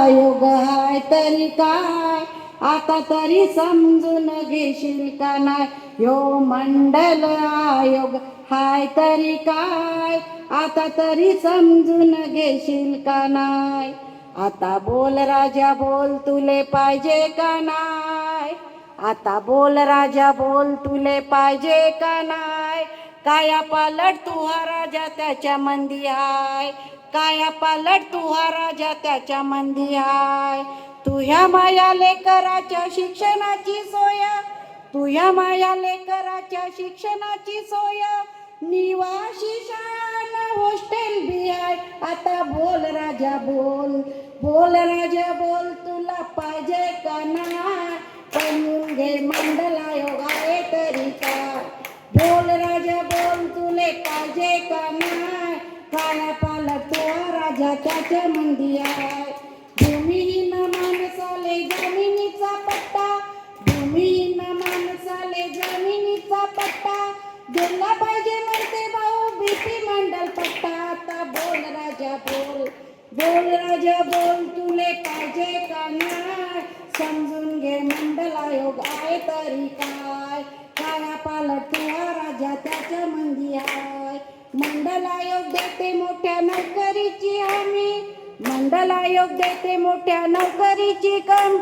आयोग हाय तरी काय, आता तरी समजून घेशील का नाही. यो मंडल आयोग हाय तरी काय, आता तरी समजून घेशील का नाही. आता बोल राजा बोल, तुले पाहिजे का नाही. आता बोल राजा बोल, तुले पाहिजे का नाही. काया पालट तू हा राजा त्याच्या मंदी हाय, काया पालट तू हा राजा त्याच्या मंदी हाय. तू ह्या माया लेकराच्या शिक्षणाची सोय, तू ह्या माया लेकराच्या शिक्षणाची सोय. निवासी शाळा हॉस्टेल बी आहे. आता बोल राजा बोल, बोल राजा बोल, तुला पाहिजे का नाही. समजून घे मंडल आयोग आहे तरी काय, बोल राजा बोल, तुले पाहिजे का नाही. काया पालट तो राजा त्याच्या मंदी आहे. भूमिहीन माणसाले जमिनीचा पट्टा, भूमिहीन माणसाले जमिनीचा पट्टा दिला पाहिजे म्हणते भाऊ बीपी मंडल पट्टा. आता बोल राजा बोल, बोल राजा बोल, तुले पाहिजे का नाही. समजून घे मंडल आयोग आहे तरी काय, काया पालट तू हा राजा त्याच्या मंदी आहे. मंडल आयोग देते मोठ्या नोकरीची हमी, मंडल आयोग देते मोठ्या नोकरीची कम.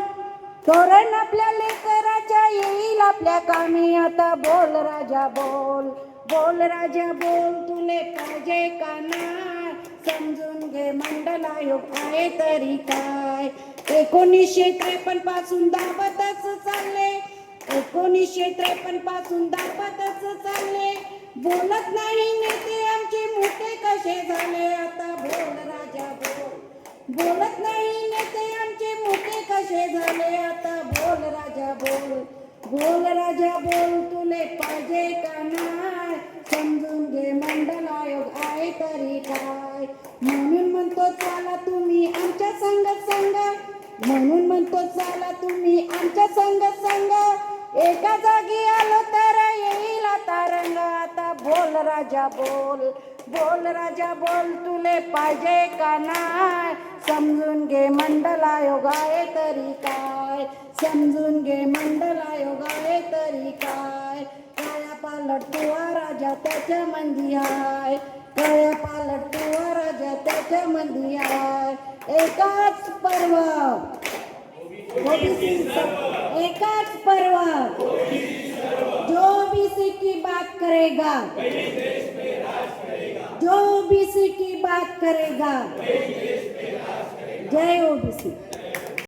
तोरण आपल्या लेकराच्या येईल आपल्या कामी. आता बोल राजा बोल, बोल राजा बोल, तुले पाहिजे का नाही. समजून घे मंडल आयोग आहे तरी काय. 1953 पासून दाबतच चालले, 1953 पासून दाबतच चालले. बोलत नाही नेते आमचे मोठे कसे झाले. आता बोल राजा बोल, बोलत नाही नेते आमचे मोठे कसे झाले. आता बोल राजा बोल, बोल राजा बोल, तुले पाहिजे का नाही. समजून घे मंडल आयोग आहे तरी काय. म्हणून म्हणतो चला तुम्ही आमच्या संग संग, म्हणून म्हणतो चला तुम्ही आमच्या संग संग. एका जागी आलो तर येईल आता रंग. आता बोल राजा बोल, बोल राजा बोल, तुले पाहिजे का नाही. समजून घे मंडल आयोग आहे तरी काय, समजून घे मंडल आयोग आहे तरी काय. काया पालट तू हा राजा त्याच्या मंदी हाय, काया पालट तू हा राजा त्याच्या मंदी हाय. एकाच पर्व एकाच पर्व, जो ओबीसी की बात करेगा, जो ओबीसी की बात करेगा. जय ओबीसी.